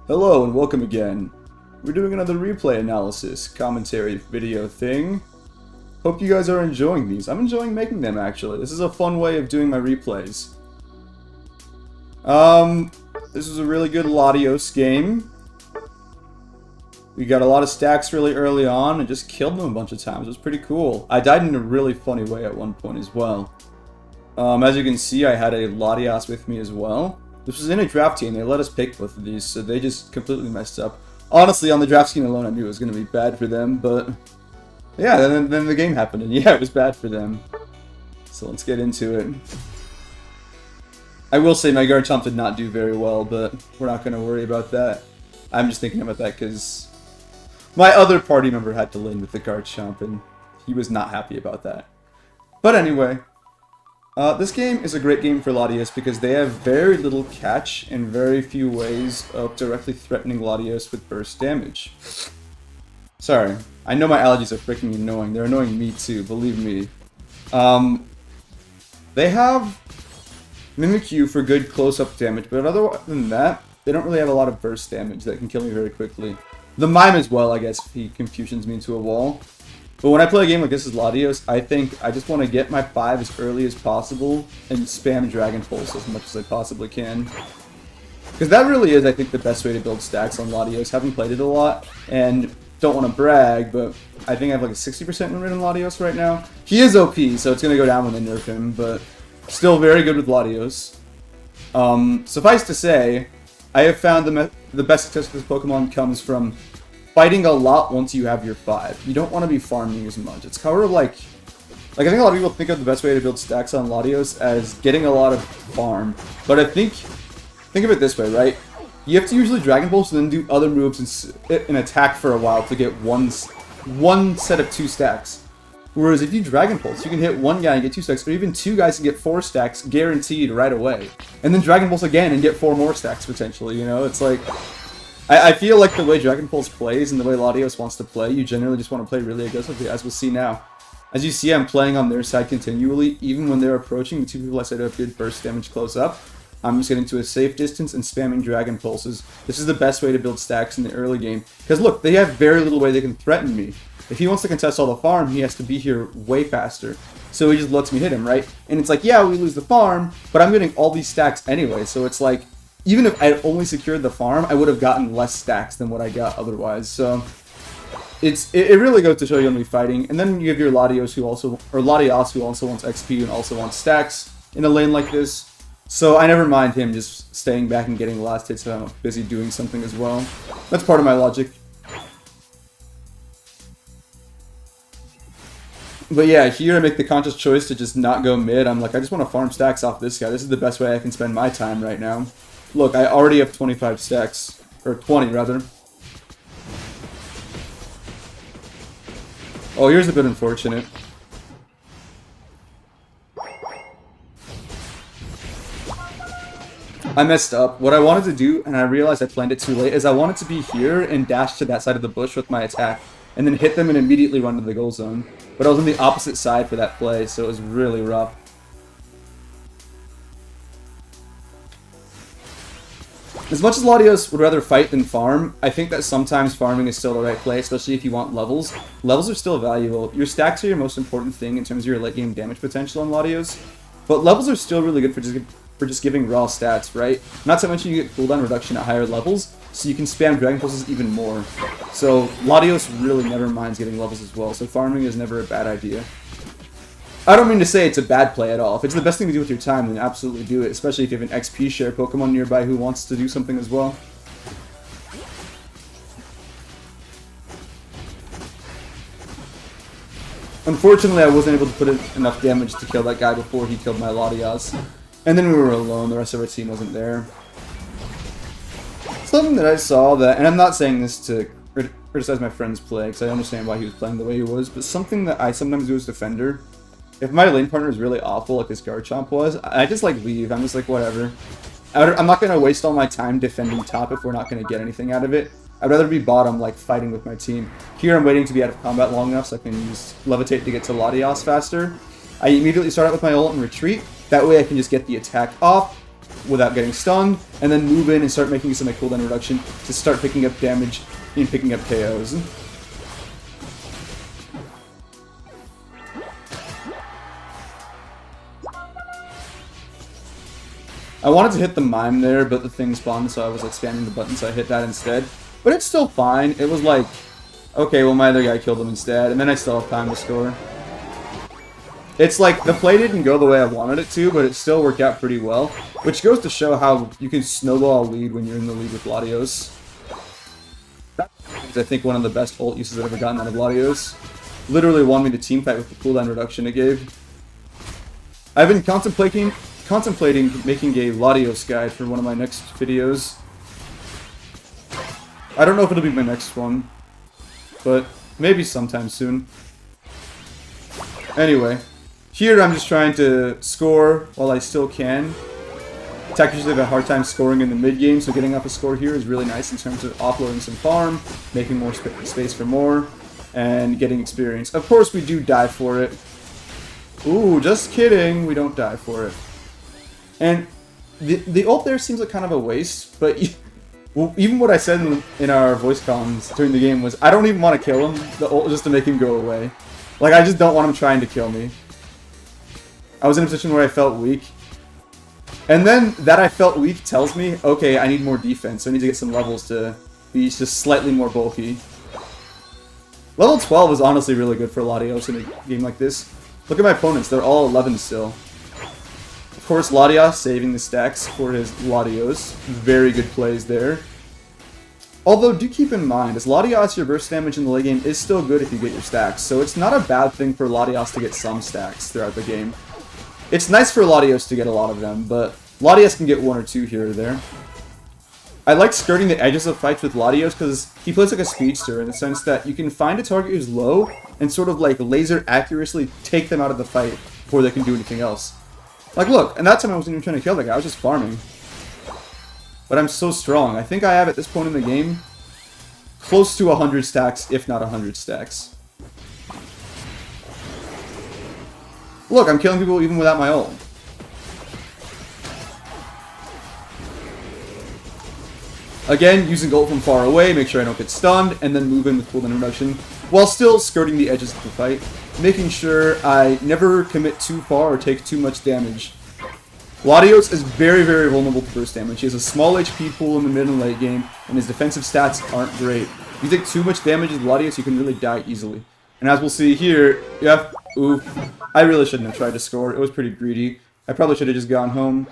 Hello and welcome again. We're doing another replay analysis, commentary video thing. Hope you guys are enjoying these. I'm enjoying making them actually. This is a fun way of doing my replays. This was a really good Latios game. We got a lot of stacks really early on and just killed them a bunch of times. It was pretty cool. I died in a really funny way at one point as well. As you can see, I had a Latias with me as well. This was in a draft team. They let us pick both of these, so they just completely messed up. Honestly, on the draft team alone, I knew it was going to be bad for them, but yeah, then the game happened, and yeah, it was bad for them. So let's get into it. I will say my Garchomp did not do very well, but we're not going to worry about that. I'm just thinking about that because my other party member had to lane with the Garchomp, and he was not happy about that. But anyway, this game is a great game for Latios because they have very little catch and very few ways of directly threatening Latios with burst damage. Sorry, I know my allergies are freaking annoying. They're annoying me too, believe me. They have Mimikyu for good close-up damage, but other than that, they don't really have a lot of burst damage that can kill me very quickly. The Mime as well, I guess, if he confusions me into a wall. But when I play a game like this as Latios, I think I just want to get my 5 as early as possible and spam Dragon Pulse as much as I possibly can. Because that really is, I think, the best way to build stacks on Latios. Haven't played it a lot, and don't want to brag, but I think I have like a 60% win rate on Latios right now. He is OP, so it's going to go down when they nerf him, but still very good with Latios. Suffice to say, I have found the best success with this Pokemon comes from fighting a lot once you have your 5. You don't want to be farming as much. It's kind of like I think a lot of people think of the best way to build stacks on Latios as getting a lot of farm. But I think of it this way, right? You have to usually Dragon Pulse and then do other moves and attack for a while to get one set of 2 stacks. Whereas if you Dragon Pulse, you can hit one guy and get 2 stacks, or even 2 guys and get 4 stacks guaranteed right away. And then Dragon Pulse again and get 4 more stacks potentially, you know? It's like, I feel like the way Dragon Pulse plays and the way Latios wants to play, you generally just want to play really aggressively, as we'll see now. As you see, I'm playing on their side continually, even when they're approaching the 2 people I said have good burst damage close up. I'm just getting to a safe distance and spamming Dragon Pulses. This is the best way to build stacks in the early game. Because look, they have very little way they can threaten me. If he wants to contest all the farm, he has to be here way faster. So he just lets me hit him, right? And it's like, yeah, we lose the farm, but I'm getting all these stacks anyway, so it's like, even if I had only secured the farm, I would have gotten less stacks than what I got otherwise. So it really goes to show you when we're fighting. And then you have your Latios who also wants XP and also wants stacks in a lane like this. So I never mind him just staying back and getting last hits if I'm busy doing something as well. That's part of my logic. But yeah, here I make the conscious choice to just not go mid. I'm like, I just want to farm stacks off this guy. This is the best way I can spend my time right now. Look, I already have 25 stacks. Or 20, rather. Oh, here's a bit unfortunate. I messed up. What I wanted to do, and I realized I planned it too late, is I wanted to be here and dash to that side of the bush with my attack. And then hit them and immediately run to the goal zone. But I was on the opposite side for that play, so it was really rough. As much as Latios would rather fight than farm, I think that sometimes farming is still the right play, especially if you want levels. Levels are still valuable. Your stacks are your most important thing in terms of your late game damage potential on Latios, but levels are still really good for just giving raw stats, right? Not to mention you get cooldown reduction at higher levels, so you can spam Dragon Pulses even more. So Latios really never minds getting levels as well, so farming is never a bad idea. I don't mean to say it's a bad play at all. If it's the best thing to do with your time, then absolutely do it, especially if you have an XP share Pokemon nearby who wants to do something as well. Unfortunately, I wasn't able to put in enough damage to kill that guy before he killed my Latias. And then we were alone, the rest of our team wasn't there. Something that I saw that, and I'm not saying this to criticize my friend's play, because I understand why he was playing the way he was, but something that I sometimes do as defender, if my lane partner is really awful, like this Garchomp was, I just like leave. I'm just like, whatever. I'm not going to waste all my time defending top if we're not going to get anything out of it. I'd rather be bottom, like fighting with my team. Here I'm waiting to be out of combat long enough so I can use Levitate to get to Latios faster. I immediately start out with my ult and retreat. That way I can just get the attack off, without getting stunned, and then move in and start making some cooldown reduction to start picking up damage and picking up KOs. I wanted to hit the mime there, but the thing spawned, so I was like spamming the button, so I hit that instead. But it's still fine. It was like, okay, well my other guy killed him instead, and then I still have time to score. It's like, the play didn't go the way I wanted it to, but it still worked out pretty well. Which goes to show how you can snowball a lead when you're in the lead with Latios. That's, I think, one of the best ult uses I've ever gotten out of Latios. Literally won me the team fight with the cooldown reduction it gave. I've been contemplating making a Latios guide for one of my next videos. I don't know if it'll be my next one, but maybe sometime soon. Anyway, here I'm just trying to score while I still can. Attack usually have a hard time scoring in the mid game, so getting up a score here is really nice in terms of offloading some farm, making more space for more, and getting experience. Of course we do die for it. Ooh, just kidding, we don't die for it. And the ult there seems like kind of a waste, but even what I said in our voice comms during the game was, I don't even want to kill him, the ult just to make him go away. Like, I just don't want him trying to kill me. I was in a position where I felt weak. And then that I felt weak tells me, okay, I need more defense, so I need to get some levels to be just slightly more bulky. Level 12 is honestly really good for Latios in a game like this. Look at my opponents, they're all 11 still. Of course, Latias saving the stacks for his Latios. Very good plays there. Although, do keep in mind, as Latias, your burst damage in the late game is still good if you get your stacks, so it's not a bad thing for Latias to get some stacks throughout the game. It's nice for Latios to get a lot of them, but Latias can get one or two here or there. I like skirting the edges of fights with Latios because he plays like a speedster in the sense that you can find a target who's low and sort of like laser accurately take them out of the fight before they can do anything else. Like look, and that time I wasn't even trying to kill that guy, I was just farming. But I'm so strong. I think I have at this point in the game close to 100 stacks, if not 100 stacks. Look, I'm killing people even without my ult. Again, using ult from far away, make sure I don't get stunned, and then move in with cooldown reduction, while still skirting the edges of the fight, making sure I never commit too far or take too much damage. Latios is very, very vulnerable to burst damage. He has a small HP pool in the mid and late game, and his defensive stats aren't great. If you take too much damage with Latios, you can really die easily. And as we'll see here, yeah, oof, I really shouldn't have tried to score. It was pretty greedy. I probably should have just gone home.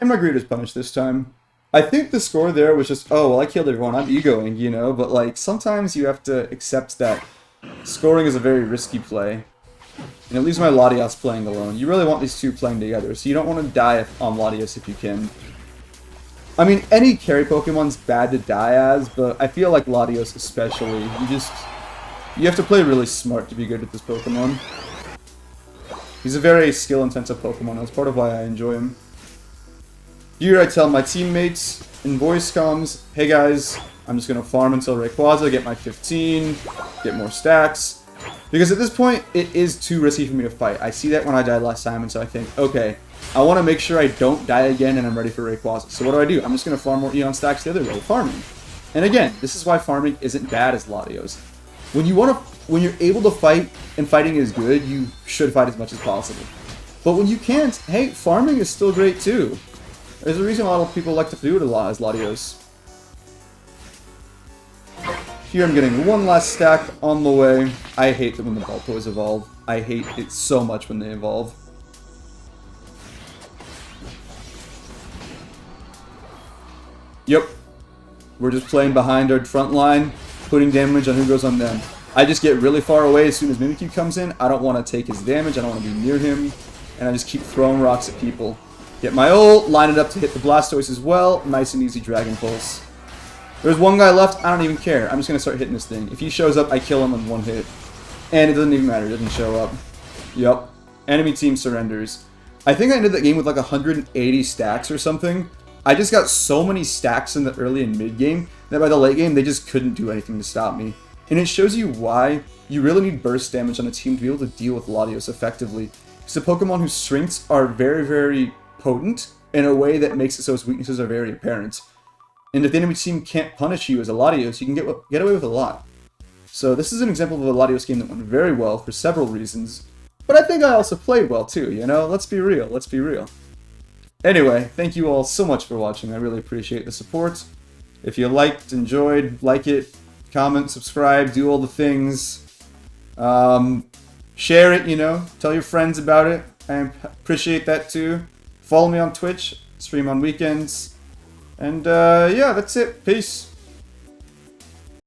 And my greed was punished this time. I think the score there was just, oh, well, I killed everyone, I'm egoing, you know? But, like, sometimes you have to accept that scoring is a very risky play. And it leaves my Latias playing alone. You really want these two playing together, so you don't want to die on Latias if you can. I mean, any carry Pokemon's bad to die as, but I feel like Latios especially. You have to play really smart to be good at this Pokemon. He's a very skill-intensive Pokemon, that's part of why I enjoy him. Here I tell my teammates in voice comms, hey guys, I'm just going to farm until Rayquaza, get my 15, get more stacks. Because at this point, it is too risky for me to fight. I see that when I died last time, and so I think, okay, I want to make sure I don't die again and I'm ready for Rayquaza. So what do? I'm just going to farm more Eon stacks the other way, farming. And again, this is why farming isn't bad as Latios. When you're able to fight and fighting is good, you should fight as much as possible. But when you can't, hey, farming is still great too. There's a reason a lot of people like to do it a lot as Latios. Here I'm getting one last stack on the way. I hate it when the ball toys evolve. I hate it so much when they evolve. Yep. We're just playing behind our front line, putting damage on who goes on them. I just get really far away as soon as Mimikyu comes in. I don't want to take his damage, I don't want to be near him, and I just keep throwing rocks at people. Get my ult, line it up to hit the Blastoise as well. Nice and easy Dragon Pulse. There's one guy left, I don't even care. I'm just going to start hitting this thing. If he shows up, I kill him in one hit. And it doesn't even matter, it doesn't show up. Yup. Enemy team surrenders. I think I ended that game with like 180 stacks or something. I just got so many stacks in the early and mid game that by the late game, they just couldn't do anything to stop me. And it shows you why you really need burst damage on a team to be able to deal with Latios effectively. It's a Pokemon whose strengths are very, very potent, in a way that makes it so its weaknesses are very apparent. And if the enemy team can't punish you as a Latios, you can get away with a lot. So this is an example of a Latios game that went very well for several reasons. But I think I also played well too, you know? Let's be real, let's be real. Anyway, thank you all so much for watching. I really appreciate the support. If you liked, enjoyed, like it, comment, subscribe, do all the things. Share it, you know, tell your friends about it. I appreciate that too. Follow me on Twitch, stream on weekends. And yeah, that's it. Peace.